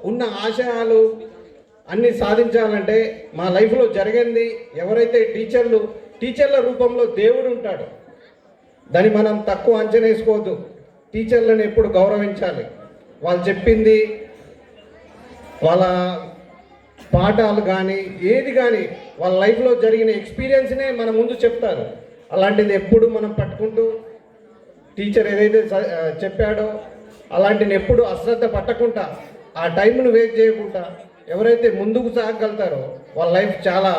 ఉన్న ఆశయాలు అన్నీ సాధించాలంటే మా లైఫ్లో జరిగింది ఎవరైతే టీచర్ల రూపంలో దేవుడు ఉంటాడు. దాన్ని మనం తక్కువ అంచనా వేసుకోవద్దు. టీచర్లను ఎప్పుడు గౌరవించాలి. వాళ్ళు చెప్పింది, వాళ్ళ పాఠాలు కానీ ఏది కానీ వాళ్ళ లైఫ్లో జరిగిన ఎక్స్పీరియన్స్నే మన ముందు చెప్తారు. అలాంటిది ఎప్పుడు మనం పట్టుకుంటూ టీచర్ ఏదైతే చెప్పాడో అలాంటిని ఎప్పుడు అశ్రద్ధ పట్టకుండా ఆ టైంను వేస్ట్ చేయకుండా ఎవరైతే ముందుకు సాగగలుగుతారో వాళ్ళ లైఫ్ చాలా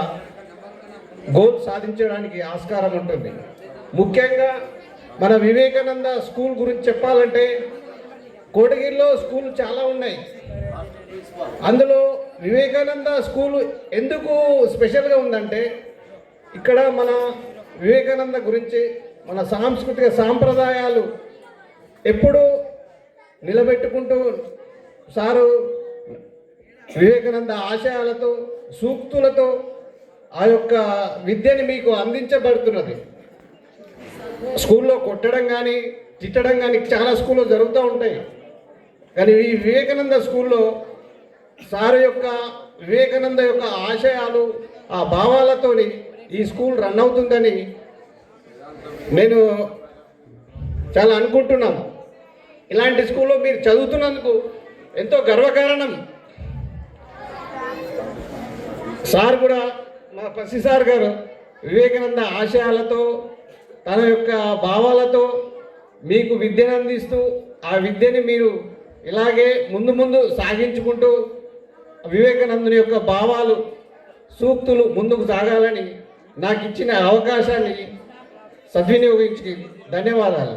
గోల్ సాధించడానికి ఆస్కారం ఉంటుంది. ముఖ్యంగా మన వివేకానంద స్కూల్ గురించి చెప్పాలంటే కోటగిరిలో స్కూల్ చాలా ఉన్నాయి. అందులో వివేకానంద స్కూల్ ఎందుకు స్పెషల్గా ఉందంటే ఇక్కడ మన వివేకానంద గురించి మన సాంస్కృతిక సాంప్రదాయాలు ఎప్పుడూ నిలబెట్టుకుంటూ సారు వివేకానంద ఆశయాలతో సూక్తులతో ఆ యొక్క విద్యని మీకు అందించబడుతున్నది. స్కూల్లో కొట్టడం కానీ తిట్టడం కానీ చాలా స్కూల్లో జరుగుతూ ఉంటాయి. కానీ ఈ వివేకానంద స్కూల్లో సారు యొక్క వివేకానంద యొక్క ఆశయాలు ఆ భావాలతోని ఈ స్కూల్ రన్ అవుతుందని నేను చాలా అనుకుంటున్నాను. ఇలాంటి స్కూల్లో మీరు చదువుతున్నందుకు ఎంతో గర్వకారణం. సార్ కూడా మా పసి సార్ గారు వివేకానంద ఆశయాలతో తన యొక్క భావాలతో మీకు విద్యను అందిస్తూ ఆ విద్యని మీరు ఇలాగే ముందు సాగించుకుంటూ వివేకానందుని యొక్క భావాలు సూక్తులు ముందుకు సాగాలని నాకు ఇచ్చిన అవకాశాన్ని సద్వినియోగించి ధన్యవాదాలు.